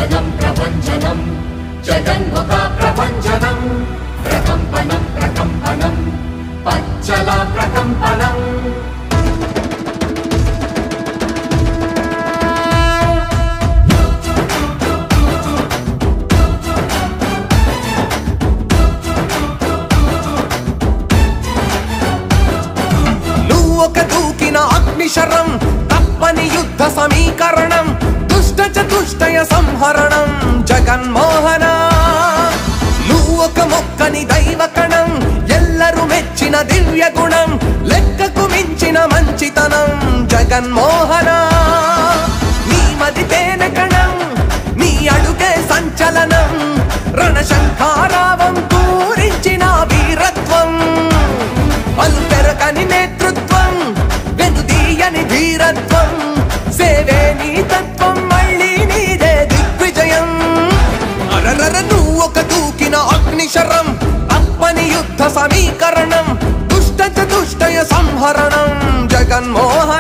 प्रवञ्चनं प्रवञ्चनं जगन्मुख प्रवञ्चनं प्रकम्पनं प्रकम्पनं पच्चला प्रकम्पनम् अग्निशरं तप्पनि युद्ध समीकरणं दुष्ट चतुष्टय संहरणं जगन्मोहन नुव्वొక మొక్కని దైవకణం ఎల్లరు మెచ్చిన దివ్య గుణం లెక్కకు మించిన మంచితనం జగన్మోహన నీ మది తేనె కణం నీ అడుగే సంచలనం రణశంఖారావం పూరించిన వీరత్వం అల్పెరకని నేతృత్వం వెనుదీయని ధీరత్వం సేవే నీ తత్వం మళ్ళీ నీదే దిగ్విజయం అరరర నువ్వొక దూకిన అగ్నిశరం తప్పని యుద్ధ సమీకరణం దుష్ట చతుష్టయ సంహరణం జగన్మోహన